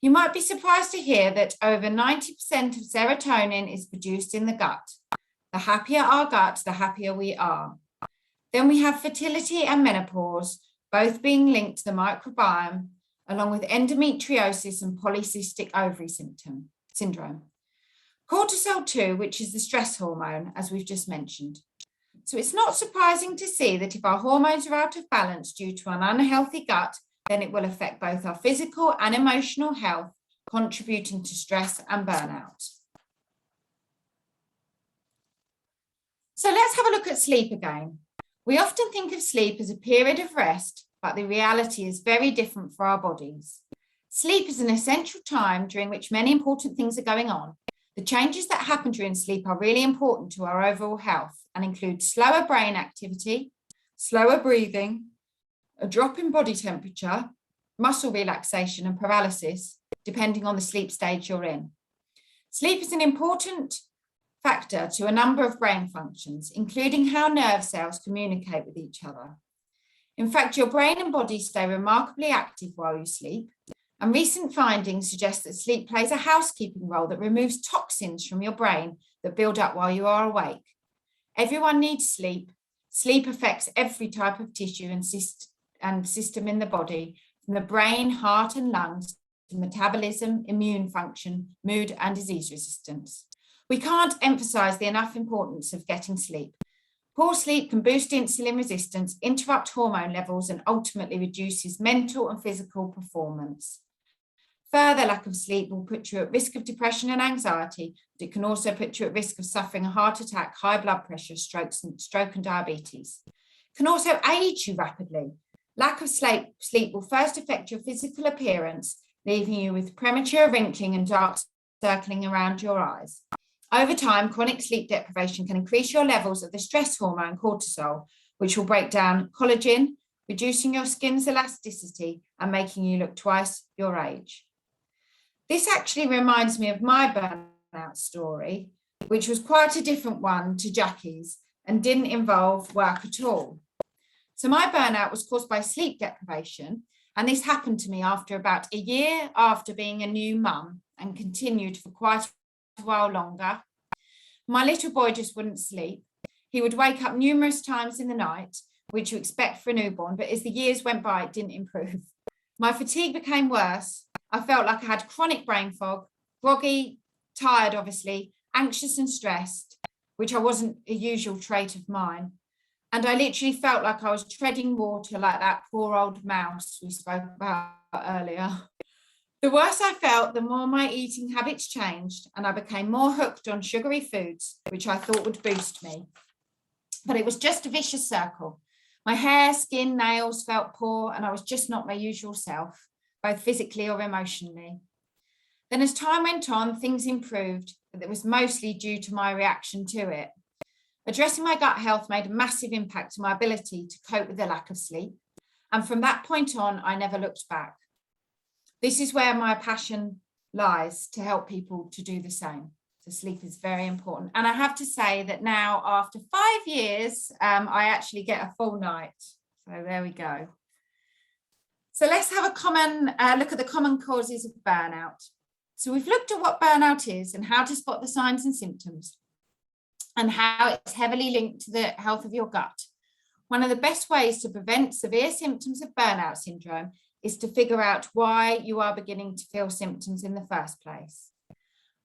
You might be surprised to hear that over 90% of serotonin is produced in the gut. The happier our gut, the happier we are. Then we have fertility and menopause, both being linked to the microbiome, along with endometriosis and polycystic ovary syndrome. Cortisol too, which is the stress hormone, as we've just mentioned. So it's not surprising to see that if our hormones are out of balance due to an unhealthy gut, then it will affect both our physical and emotional health, contributing to stress and burnout. So let's have a look at sleep again. We often think of sleep as a period of rest, but the reality is very different for our bodies. Sleep is an essential time during which many important things are going on. The changes that happen during sleep are really important to our overall health and include slower brain activity, slower breathing, a drop in body temperature, muscle relaxation and paralysis, depending on the sleep stage you're in. Sleep is an important factor to a number of brain functions, including how nerve cells communicate with each other. In fact, your brain and body stay remarkably active while you sleep, and recent findings suggest that sleep plays a housekeeping role that removes toxins from your brain that build up while you are awake. Everyone needs sleep. Sleep affects every type of tissue and system in the body, from the brain, heart and lungs, to metabolism, immune function, mood and disease resistance. We can't emphasize the enough importance of getting sleep. Poor sleep can boost insulin resistance, interrupt hormone levels, and ultimately reduces mental and physical performance. Further lack of sleep will put you at risk of depression and anxiety, but it can also put you at risk of suffering a heart attack, high blood pressure, stroke and diabetes. It can also age you rapidly. Lack of sleep will first affect your physical appearance, leaving you with premature wrinkling and dark circling around your eyes. Over time, chronic sleep deprivation can increase your levels of the stress hormone cortisol, which will break down collagen, reducing your skin's elasticity and making you look twice your age. This actually reminds me of my burnout story, which was quite a different one to Jackie's and didn't involve work at all. So my burnout was caused by sleep deprivation, and this happened to me after about a year after being a new mum and continued for quite a while longer. My little boy just wouldn't sleep. He would wake up numerous times in the night, which you expect for a newborn, but as the years went by, it didn't improve. My fatigue became worse. I felt like I had chronic brain fog, groggy, tired, obviously, anxious and stressed, which wasn't a usual trait of mine. And I literally felt like I was treading water like that poor old mouse we spoke about earlier. The worse I felt, the more my eating habits changed, and I became more hooked on sugary foods, which I thought would boost me. But it was just a vicious circle. My hair, skin, nails felt poor, and I was just not my usual self, both physically or emotionally. Then as time went on, things improved, but it was mostly due to my reaction to it. Addressing my gut health made a massive impact on my ability to cope with the lack of sleep. And from that point on, I never looked back. This is where my passion lies, to help people to do the same. So sleep is very important. And I have to say that now, after 5 years, I actually get a full night. So there we go. So let's have a look at the common causes of burnout. So we've looked at what burnout is and how to spot the signs and symptoms, and how it's heavily linked to the health of your gut. One of the best ways to prevent severe symptoms of burnout syndrome is to figure out why you are beginning to feel symptoms in the first place.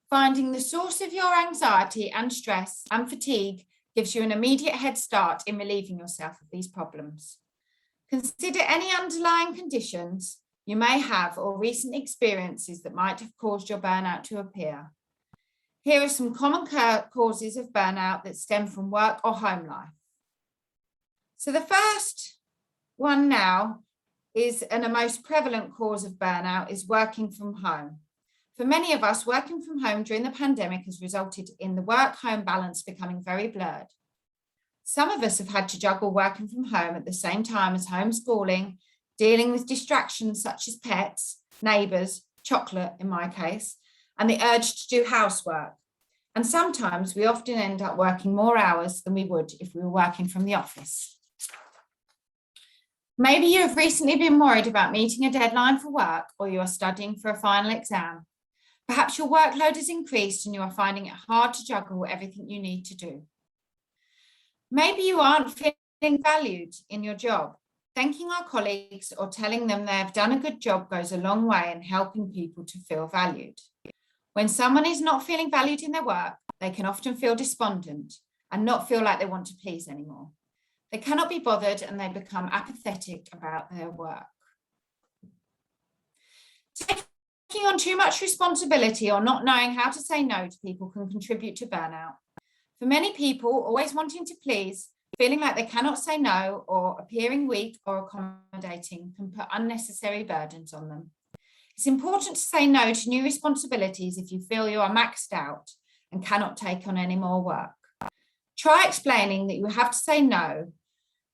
Finding the source of your anxiety and stress and fatigue gives you an immediate head start in relieving yourself of these problems. Consider any underlying conditions you may have or recent experiences that might have caused your burnout to appear. Here are some common causes of burnout that stem from work or home life. So the first one now is, and the most prevalent cause of burnout, is working from home. For many of us, working from home during the pandemic has resulted in the work-home balance becoming very blurred. Some of us have had to juggle working from home at the same time as homeschooling, dealing with distractions such as pets, neighbours, chocolate in my case, and the urge to do housework. And sometimes we often end up working more hours than we would if we were working from the office. Maybe you have recently been worried about meeting a deadline for work, or you are studying for a final exam. Perhaps your workload has increased and you are finding it hard to juggle everything you need to do. Maybe you aren't feeling valued in your job. Thanking our colleagues or telling them they have done a good job goes a long way in helping people to feel valued. When someone is not feeling valued in their work, they can often feel despondent and not feel like they want to please anymore. They cannot be bothered and they become apathetic about their work. Taking on too much responsibility or not knowing how to say no to people can contribute to burnout. For many people, always wanting to please, feeling like they cannot say no, or appearing weak or accommodating can put unnecessary burdens on them. It's important to say no to new responsibilities if you feel you are maxed out and cannot take on any more work. Try explaining that you have to say no,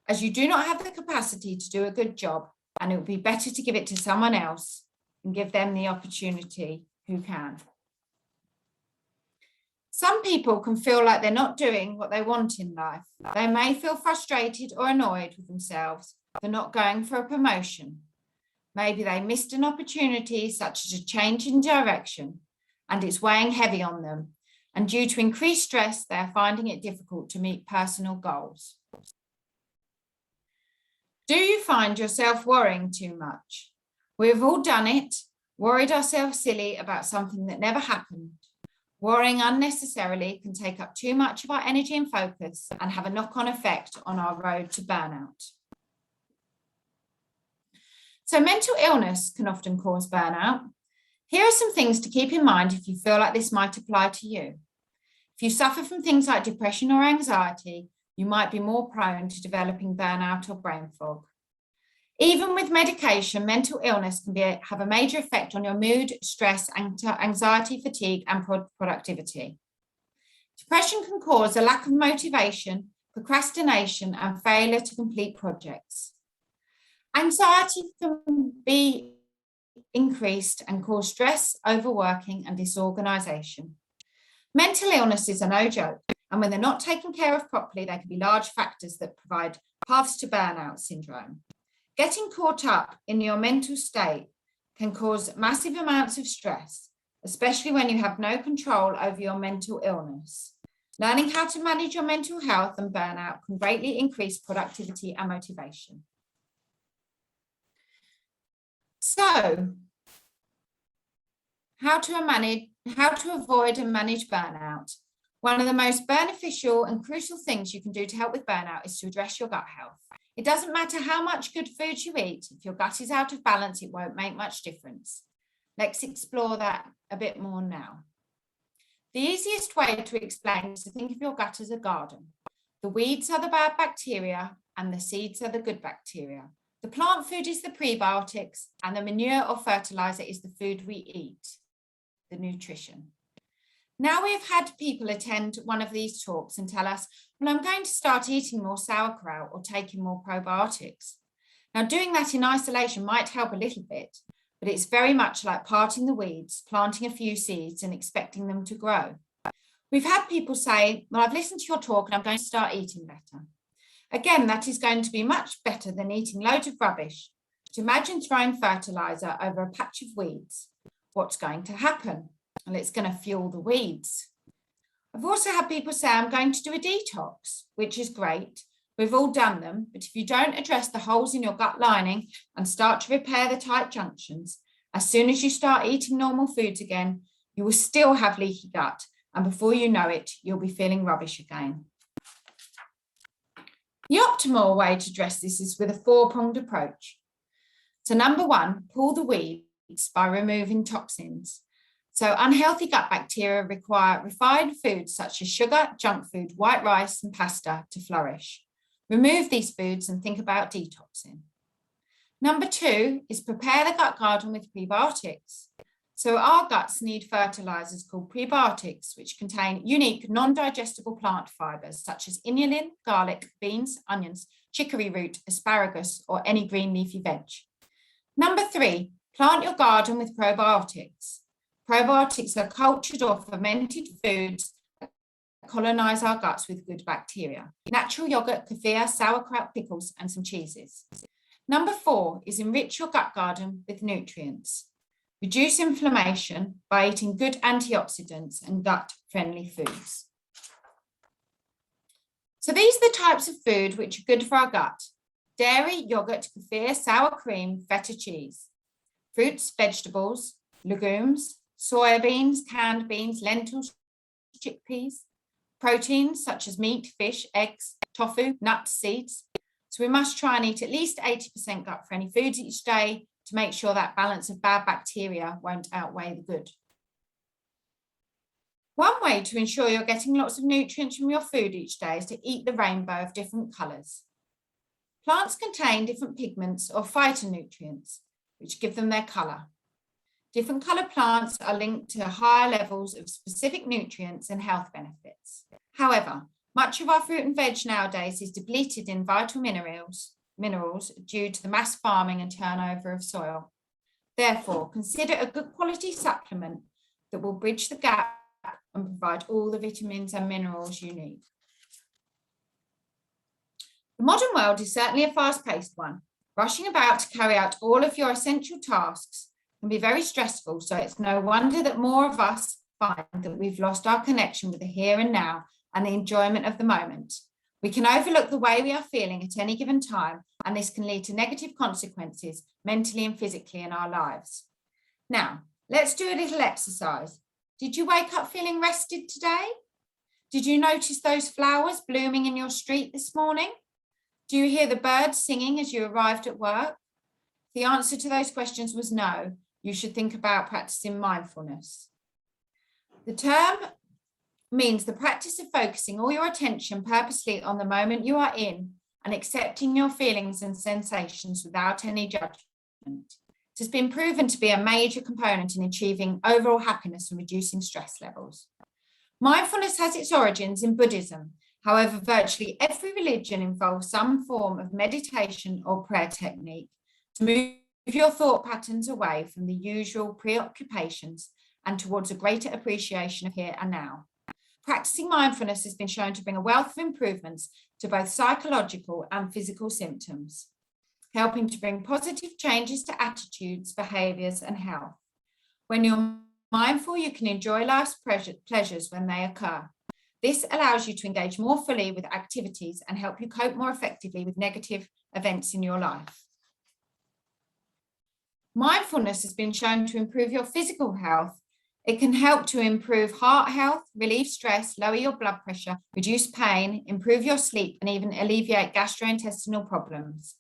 as you do not have the capacity to do a good job, and it would be better to give it to someone else and give them the opportunity who can. Some people can feel like they're not doing what they want in life. They may feel frustrated or annoyed with themselves for not going for a promotion. Maybe they missed an opportunity, such as a change in direction, and it's weighing heavy on them. And due to increased stress, they are finding it difficult to meet personal goals. Do you find yourself worrying too much? We've all done it, worried ourselves silly about something that never happened. Worrying unnecessarily can take up too much of our energy and focus and have a knock-on effect on our road to burnout. So mental illness can often cause burnout. Here are some things to keep in mind if you feel like this might apply to you. If you suffer from things like depression or anxiety, you might be more prone to developing burnout or brain fog. Even with medication, mental illness can have a major effect on your mood, stress, anxiety, fatigue, and productivity. Depression can cause a lack of motivation, procrastination, and failure to complete projects. Anxiety can be increased and cause stress, overworking, and disorganization. Mental illnesses are no joke, and when they're not taken care of properly, they can be large factors that provide paths to burnout syndrome. Getting caught up in your mental state can cause massive amounts of stress, especially when you have no control over your mental illness. Learning how to manage your mental health and burnout can greatly increase productivity and motivation. So, how to avoid and manage burnout. One of the most beneficial and crucial things you can do to help with burnout is to address your gut health. It doesn't matter how much good food you eat. If your gut is out of balance, it won't make much difference. Let's explore that a bit more now. The easiest way to explain is to think of your gut as a garden. The weeds are the bad bacteria and the seeds are the good bacteria. The plant food is the prebiotics and the manure or fertilizer is the food we eat, the nutrition. Now we have had people attend one of these talks and tell us, well, I'm going to start eating more sauerkraut or taking more probiotics. Now doing that in isolation might help a little bit, but it's very much like parting the weeds, planting a few seeds and expecting them to grow. We've had people say, well, I've listened to your talk and I'm going to start eating better. Again, that is going to be much better than eating loads of rubbish. But imagine throwing fertilizer over a patch of weeds. What's going to happen? Well, it's going to fuel the weeds. I've also had people say, I'm going to do a detox, which is great. We've all done them, but if you don't address the holes in your gut lining and start to repair the tight junctions, as soon as you start eating normal foods again, you will still have leaky gut. And before you know it, you'll be feeling rubbish again. The optimal way to address this is with a four-pronged approach. So number one, pull the weeds by removing toxins. So unhealthy gut bacteria require refined foods such as sugar, junk food, white rice, and pasta to flourish. Remove these foods and think about detoxing. Number two is prepare the gut garden with prebiotics. So our guts need fertilizers called prebiotics, which contain unique non-digestible plant fibers such as inulin, garlic, beans, onions, chicory root, asparagus, or any green leafy veg. Number 3, plant your garden with probiotics. Probiotics are cultured or fermented foods that colonize our guts with good bacteria. Natural yogurt, kefir, sauerkraut, pickles, and some cheeses. Number 4 is enrich your gut garden with nutrients. Reduce inflammation by eating good antioxidants and gut-friendly foods. So these are the types of food which are good for our gut: dairy, yogurt, kefir, sour cream, feta cheese, fruits, vegetables, legumes, soybeans, canned beans, lentils, chickpeas, proteins such as meat, fish, eggs, tofu, nuts, seeds. So we must try and eat at least 80% gut-friendly foods each day to make sure that balance of bad bacteria won't outweigh the good. One way to ensure you're getting lots of nutrients from your food each day is to eat the rainbow of different colours. Plants contain different pigments or phytonutrients, which give them their colour. Different coloured plants are linked to higher levels of specific nutrients and health benefits. However, much of our fruit and veg nowadays is depleted in vital minerals due to the mass farming and turnover of soil. Therefore, consider a good quality supplement that will bridge the gap and provide all the vitamins and minerals you need. The modern world is certainly a fast-paced one. Rushing about to carry out all of your essential tasks can be very stressful, so it's no wonder that more of us find that we've lost our connection with the here and now and the enjoyment of the moment. We can overlook the way we are feeling at any given time, and this can lead to negative consequences mentally and physically in our lives. Now, let's do a little exercise. Did you wake up feeling rested today? Did you notice those flowers blooming in your street this morning? Do you hear the birds singing as you arrived at work? The answer to those questions was no. You should think about practicing mindfulness. The term means the practice of focusing all your attention purposely on the moment you are in and accepting your feelings and sensations without any judgment. It has been proven to be a major component in achieving overall happiness and reducing stress levels. Mindfulness has its origins in Buddhism. However, virtually every religion involves some form of meditation or prayer technique to move your thought patterns away from the usual preoccupations and towards a greater appreciation of here and now. Practicing mindfulness has been shown to bring a wealth of improvements to both psychological and physical symptoms, helping to bring positive changes to attitudes, behaviours, and health. When you're mindful, you can enjoy life's pleasures when they occur. This allows you to engage more fully with activities and help you cope more effectively with negative events in your life. Mindfulness has been shown to improve your physical health. It can help to improve heart health, relieve stress, lower your blood pressure, reduce pain, improve your sleep, and even alleviate gastrointestinal problems.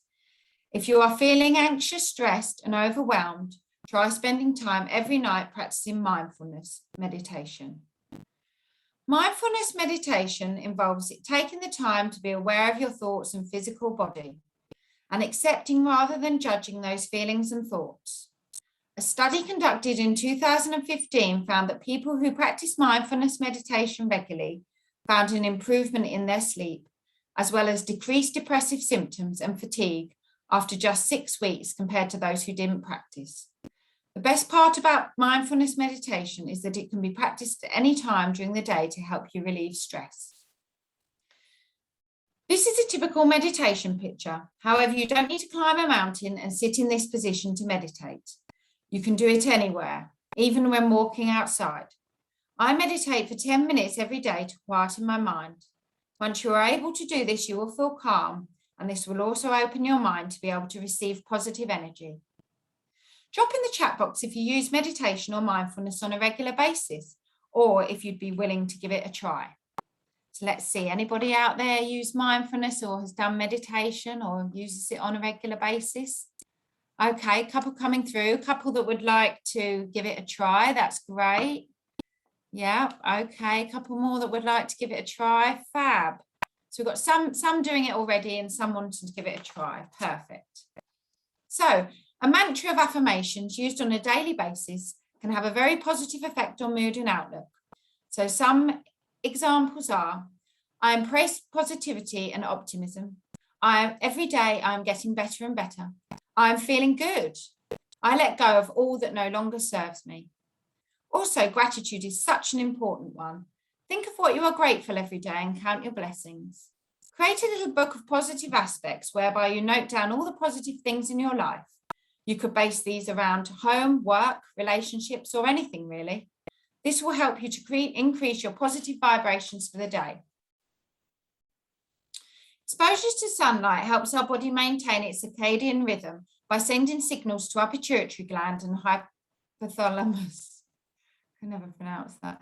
If you are feeling anxious, stressed, and overwhelmed, try spending time every night practicing mindfulness meditation. Mindfulness meditation involves taking the time to be aware of your thoughts and physical body and accepting rather than judging those feelings and thoughts. A study conducted in 2015 found that people who practice mindfulness meditation regularly found an improvement in their sleep, as well as decreased depressive symptoms and fatigue after just 6 weeks compared to those who didn't practice. The best part about mindfulness meditation is that it can be practiced at any time during the day to help you relieve stress. This is a typical meditation picture. However, you don't need to climb a mountain and sit in this position to meditate. You can do it anywhere, even when walking outside. I meditate for 10 minutes every day to quieten my mind. Once you are able to do this, you will feel calm, and this will also open your mind to be able to receive positive energy. Drop in the chat box if you use meditation or mindfulness on a regular basis, or if you'd be willing to give it a try. So let's see, anybody out there use mindfulness or has done meditation or uses it on a regular basis? Okay, a couple coming through, a couple that would like to give it a try. That's great. Yeah, okay, a couple more that would like to give it a try. Fab. So we've got some doing it already and some wanting to give it a try. Perfect. So a mantra of affirmations used on a daily basis can have a very positive effect on mood and outlook. So some examples are, I embrace positivity and optimism. Every day I'm getting better and better. I'm feeling good. I let go of all that no longer serves me. Also, gratitude is such an important one. Think of what you are grateful every day and count your blessings. Create a little book of positive aspects whereby you note down all the positive things in your life. You could base these around home, work, relationships, or anything really. This will help you to increase your positive vibrations for the day. Exposure to sunlight helps our body maintain its circadian rhythm by sending signals to our pituitary gland and hypothalamus. I can never pronounce that.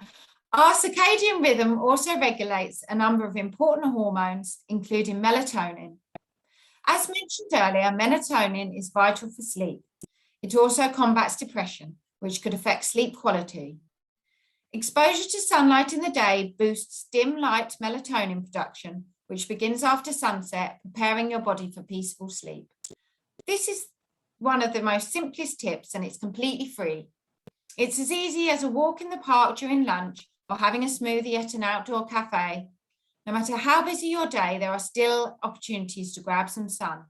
Our circadian rhythm also regulates a number of important hormones, including melatonin. As mentioned earlier, melatonin is vital for sleep. It also combats depression, which could affect sleep quality. Exposure to sunlight in the day boosts dim light melatonin production, which begins after sunset, preparing your body for peaceful sleep. This is one of the most simplest tips, and it's completely free. It's as easy as a walk in the park during lunch or having a smoothie at an outdoor cafe. No matter how busy your day, there are still opportunities to grab some sun.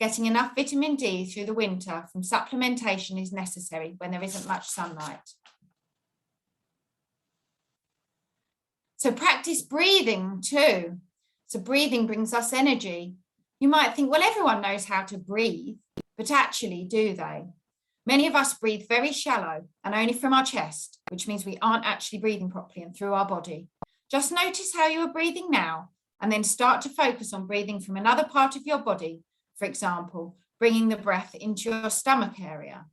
Getting enough vitamin D through the winter from supplementation is necessary when there isn't much sunlight. So practice breathing too. So breathing brings us energy. You might think, well, everyone knows how to breathe, but actually, do they? Many of us breathe very shallow and only from our chest, which means we aren't actually breathing properly and through our body. Just notice how you are breathing now, and then start to focus on breathing from another part of your body. For example, bringing the breath into your stomach area.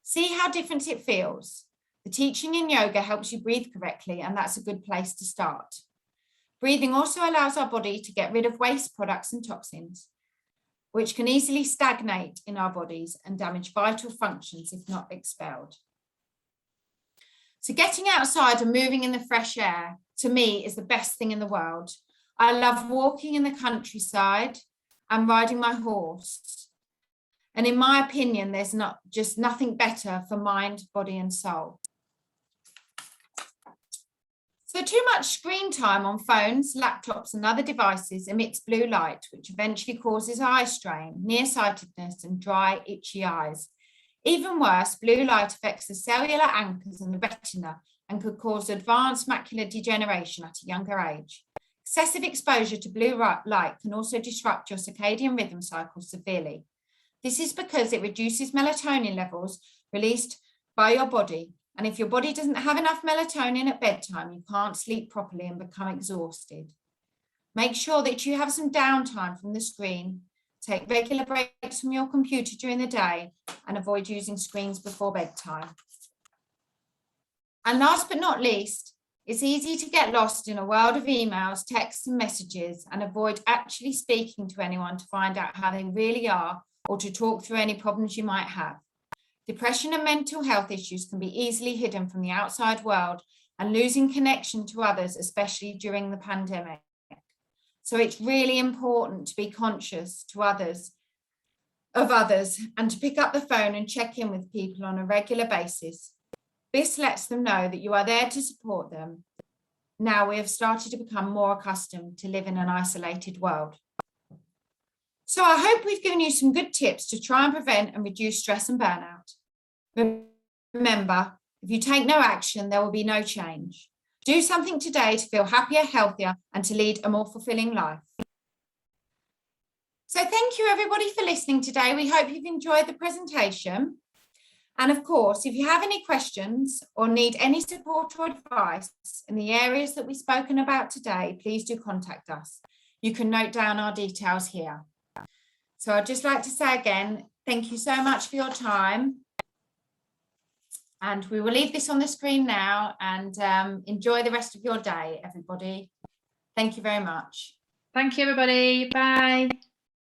See how different it feels. The teaching in yoga helps you breathe correctly, and that's a good place to start. Breathing also allows our body to get rid of waste products and toxins, which can easily stagnate in our bodies and damage vital functions if not expelled. So getting outside and moving in the fresh air, to me, is the best thing in the world. I love walking in the countryside and riding my horse. And in my opinion, there's nothing better for mind, body, and soul. So too much screen time on phones, laptops, and other devices emits blue light, which eventually causes eye strain, nearsightedness, and dry, itchy eyes. Even worse, blue light affects the cellular anchors and the retina and could cause advanced macular degeneration at a younger age. Excessive exposure to blue light can also disrupt your circadian rhythm cycle severely. This is because it reduces melatonin levels released by your body. And if your body doesn't have enough melatonin at bedtime, you can't sleep properly and become exhausted. Make sure that you have some downtime from the screen. Take regular breaks from your computer during the day and avoid using screens before bedtime. And last but not least, it's easy to get lost in a world of emails, texts, and messages and avoid actually speaking to anyone to find out how they really are or to talk through any problems you might have. Depression and mental health issues can be easily hidden from the outside world and losing connection to others, especially during the pandemic. So it's really important to be conscious of others and to pick up the phone and check in with people on a regular basis. This lets them know that you are there to support them. Now we have started to become more accustomed to live in an isolated world. So I hope we've given you some good tips to try and prevent and reduce stress and burnout. Remember, if you take no action, there will be no change. Do something today to feel happier, healthier, and to lead a more fulfilling life. So thank you everybody for listening today. We hope you've enjoyed the presentation. And of course, if you have any questions or need any support or advice in the areas that we've spoken about today, please do contact us. You can note down our details here. So I'd just like to say again, thank you so much for your time. And we will leave this on the screen now and enjoy the rest of your day, everybody. Thank you very much. Thank you, everybody. Bye.